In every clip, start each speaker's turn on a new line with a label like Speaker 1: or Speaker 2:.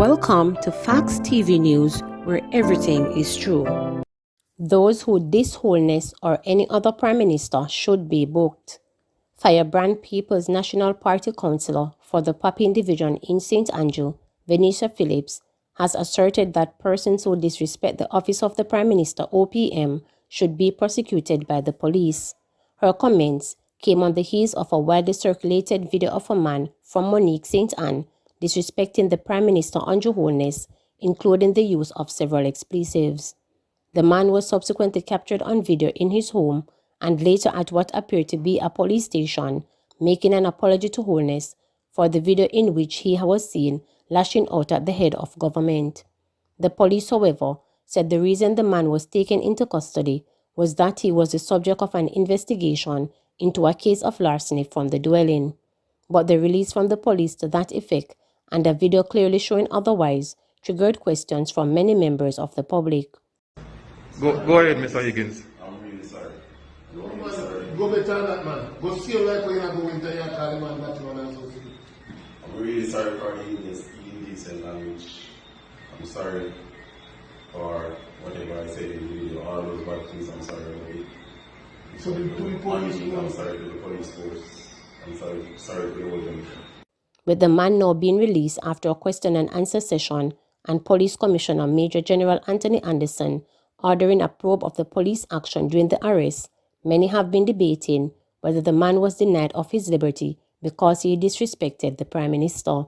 Speaker 1: Welcome to Facts TV News, where everything is true. Those who diss Holness or any other Prime Minister should be booked. Firebrand People's National Party councilor for the Papine Division in St. Andrew, Venetia Phillips, has asserted that persons who disrespect the office of the Prime Minister OPM should be prosecuted by the police. Her comments came on the heels of a widely circulated video of a man from Monique St. Anne disrespecting the Prime Minister Andrew Holness, including the use of several expletives. The man was subsequently captured on video in his home and later at what appeared to be a police station, making an apology to Holness for the video in which he was seen lashing out at the head of government. The police, however, said the reason the man was taken into custody was that he was the subject of an investigation into a case of larceny from the dwelling. But the release from the police to that effect and a video clearly showing otherwise triggered questions from many members of the public.
Speaker 2: Go ahead, Mr. Higgins.
Speaker 3: I'm really sorry.
Speaker 4: Go better than that, man. Go see you like when you go into your car, man, that one and so.
Speaker 3: I'm really sorry for the indecent language. I'm sorry for whatever I said in the video. All those bad things, I'm sorry about it.
Speaker 4: So to the police,
Speaker 3: I'm sorry to the police force. I'm sorry to the whole country.
Speaker 1: With the man now being released after a question and answer session and Police Commissioner Major General Anthony Anderson ordering a probe of the police action during the arrest, many have been debating whether the man was denied of his liberty because he disrespected the Prime Minister.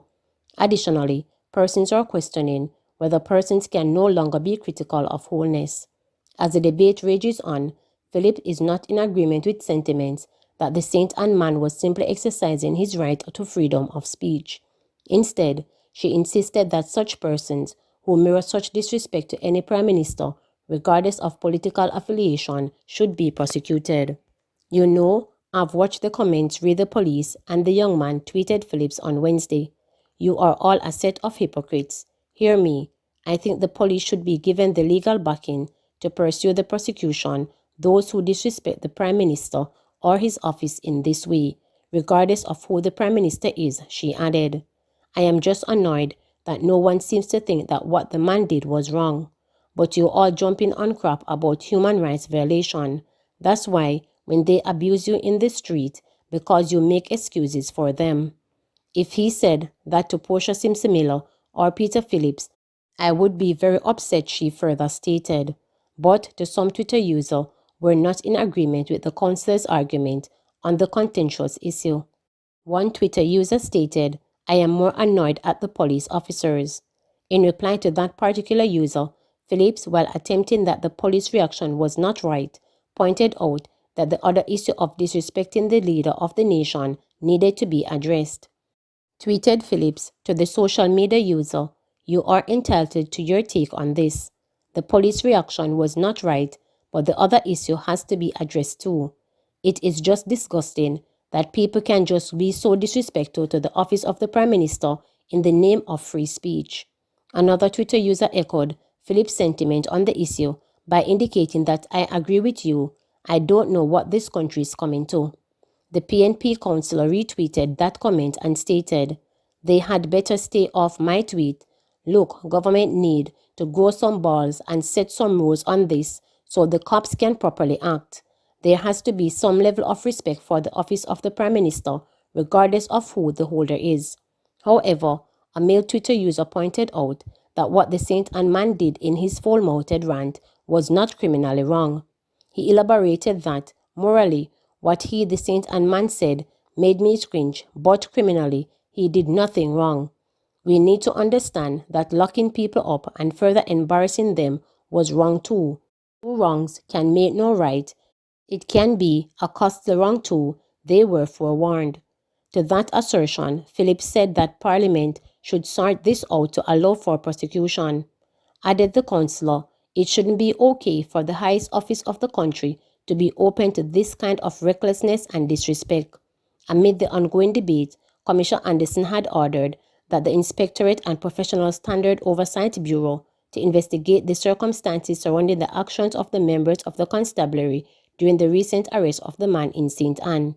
Speaker 1: Additionally, persons are questioning whether persons can no longer be critical of Holness. As the debate rages on, Phillips is not in agreement with sentiments that the St. Anne man was simply exercising his right to freedom of speech. Instead, she insisted that such persons who mirror such disrespect to any Prime Minister, regardless of political affiliation, should be prosecuted. You know, I've watched the comments read the police, and the young man tweeted Phillips on Wednesday. You are all a set of hypocrites. Hear me. I think the police should be given the legal backing to pursue the prosecution those who disrespect the Prime Minister or his office in this way, regardless of who the Prime Minister is, she added. I am just annoyed that no one seems to think that what the man did was wrong. But you all jumping on crap about human rights violation. That's why when they abuse you in the street, because you make excuses for them. If he said that to Portia Simsimila or Peter Phillips, I would be very upset, she further stated. But to some Twitter user, were not in agreement with the councilor's argument on the contentious issue. One Twitter user stated, I am more annoyed at the police officers. In reply to that particular user, Phillips, while attempting that the police reaction was not right, pointed out that the other issue of disrespecting the leader of the nation needed to be addressed. Tweeted Phillips to the social media user, you are entitled to your take on this. The police reaction was not right, but the other issue has to be addressed too. It is just disgusting that people can just be so disrespectful to the office of the Prime Minister in the name of free speech. Another Twitter user echoed Phillips' sentiment on the issue by indicating that I agree with you. I don't know what this country is coming to. The PNP councilor retweeted that comment and stated, they had better stay off my tweet. Look, government need to grow some balls and set some rules on this so the cops can properly act. There has to be some level of respect for the office of the Prime Minister, regardless of who the holder is. However, a male Twitter user pointed out that what the St. Anne man did in his full-mouthed rant was not criminally wrong. He elaborated that, morally, what he, the St. Anne man, said made me cringe, but criminally, he did nothing wrong. We need to understand that locking people up and further embarrassing them was wrong too. Two wrongs can make no right. It can be a costly wrong too. They were forewarned. To that assertion, Phillips said that Parliament should sort this out to allow for prosecution. Added the councillor, it shouldn't be okay for the highest office of the country to be open to this kind of recklessness and disrespect. Amid the ongoing debate, Commissioner Anderson had ordered that the Inspectorate and Professional Standard Oversight Bureau to investigate the circumstances surrounding the actions of the members of the constabulary during the recent arrest of the man in St. Anne.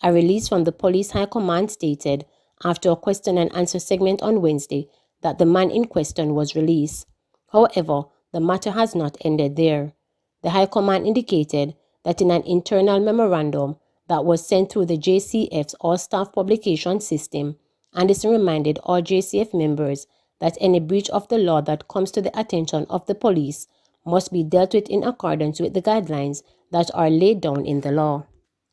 Speaker 1: A release from the Police High Command stated, after a question and answer segment on Wednesday, that the man in question was released. However, the matter has not ended there. The High Command indicated that in an internal memorandum that was sent through the JCF's all-staff publication system, Anderson reminded all JCF members that any breach of the law that comes to the attention of the police must be dealt with in accordance with the guidelines that are laid down in the law.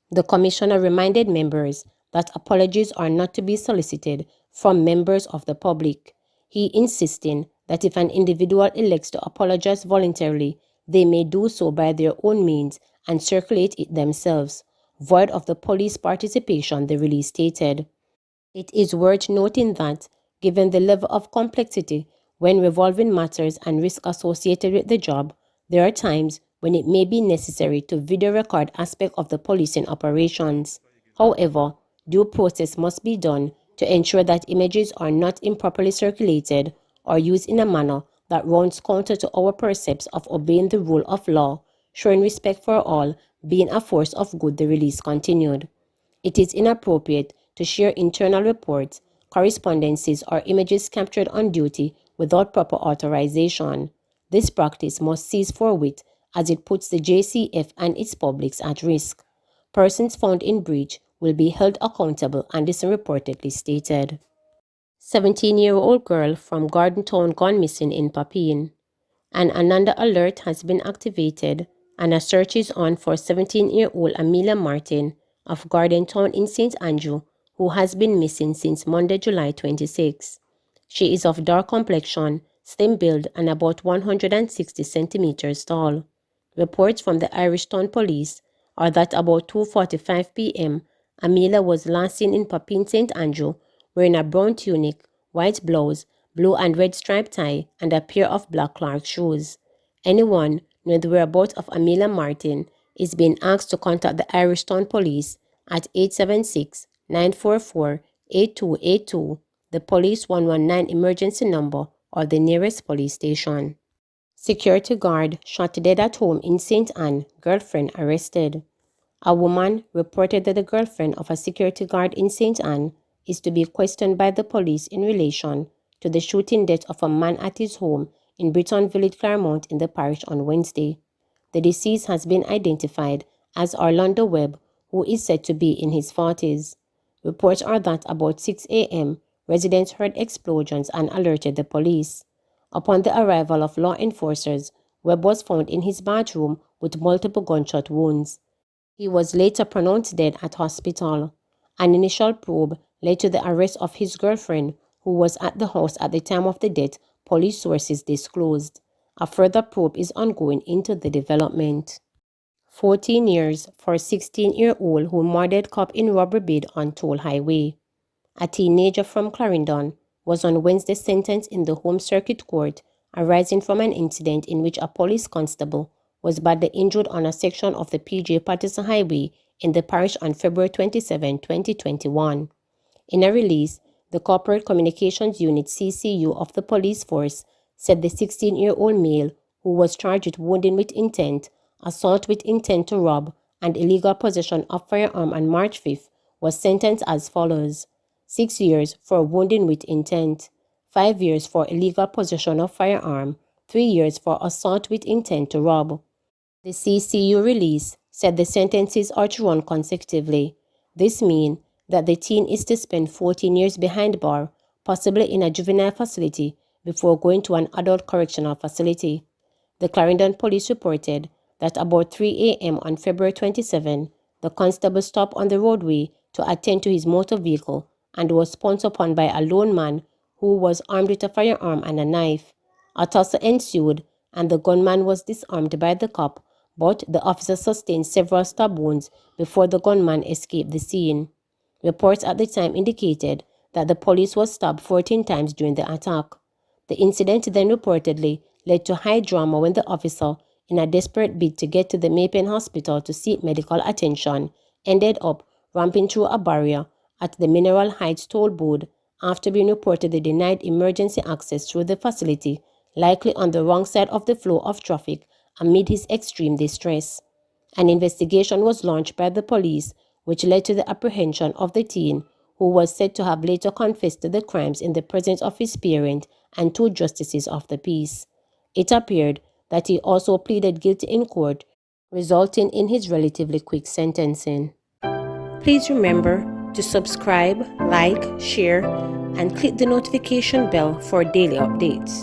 Speaker 1: The Commissioner reminded members that apologies are not to be solicited from members of the public, he insisting that if an individual elects to apologize voluntarily, they may do so by their own means and circulate it themselves, void of the police participation, the release stated. It is worth noting that, given the level of complexity when revolving matters and risk associated with the job, there are times when it may be necessary to video record aspects of the policing operations. However, due process must be done to ensure that images are not improperly circulated or used in a manner that runs counter to our precepts of obeying the rule of law, showing respect for all, being a force of good, the release continued. It is inappropriate to share internal reports, correspondences, or images captured on duty without proper authorization. This practice must cease forthwith as it puts the JCF and its publics at risk. Persons found in breach will be held accountable, Anderson reportedly stated. 17-year-old girl from Garden Town gone missing in Papine. An Ananda alert has been activated and a search is on for 17-year-old Amelia Martin of Garden Town in St. Andrew, who has been missing since Monday, July 26. She is of dark complexion, slim build, and about 160 centimeters tall. Reports from the Irish Town Police are that about 2:45 p.m., Amelia was last seen in Papine, St. Andrew, wearing a brown tunic, white blouse, blue and red striped tie, and a pair of black Clark shoes. Anyone knowing the whereabouts of Amelia Martin is being asked to contact the Irish Town Police at 876-944-8282, the Police 119 emergency number, or the nearest police station. Security guard shot dead at home in St. Anne, girlfriend arrested. A woman reported that the girlfriend of a security guard in St. Anne is to be questioned by the police in relation to the shooting death of a man at his home in Britton Village, Claremont in the parish on Wednesday. The deceased has been identified as Orlando Webb, who is said to be in his 40s. Reports are that about 6 a.m., residents heard explosions and alerted the police. Upon the arrival of law enforcers, Webb was found in his bathroom with multiple gunshot wounds. He was later pronounced dead at hospital. An initial probe led to the arrest of his girlfriend, who was at the house at the time of the death, police sources disclosed. A further probe is ongoing into the development. 14 years for a 16-year-old who murdered cop in robbery bid on Toll Highway. A teenager from Clarendon was on Wednesday sentenced in the Home Circuit Court, arising from an incident in which a police constable was badly injured on a section of the P.J. Patterson Highway in the parish on February 27, 2021. In a release, the Corporate Communications Unit CCU of the police force said the 16-year-old male, who was charged with wounding with intent, assault with intent to rob, and illegal possession of firearm on March 5th, was sentenced as follows: 6 years for wounding with intent, 5 years for illegal possession of firearm, 3 years for assault with intent to rob. The CCU release said the sentences are to run consecutively. This means that the teen is to spend 14 years behind bar, possibly in a juvenile facility, before going to an adult correctional facility. The Clarendon police reported that about 3 a.m. on February 27, the constable stopped on the roadway to attend to his motor vehicle and was pounced upon by a lone man who was armed with a firearm and a knife. A tussle ensued and the gunman was disarmed by the cop, but the officer sustained several stab wounds before the gunman escaped the scene. Reports at the time indicated that the police was stabbed 14 times during the attack. The incident then reportedly led to high drama when the officer, in a desperate bid to get to the Maypen Hospital to seek medical attention, ended up ramping through a barrier at the Mineral Heights toll booth after being reportedly denied emergency access through the facility, likely on the wrong side of the flow of traffic amid his extreme distress. An investigation was launched by the police, which led to the apprehension of the teen, who was said to have later confessed to the crimes in the presence of his parent and 2 justices of the peace. It appeared that he also pleaded guilty in court, resulting in his relatively quick sentencing. Please remember to subscribe, like, share, and click the notification bell for daily updates.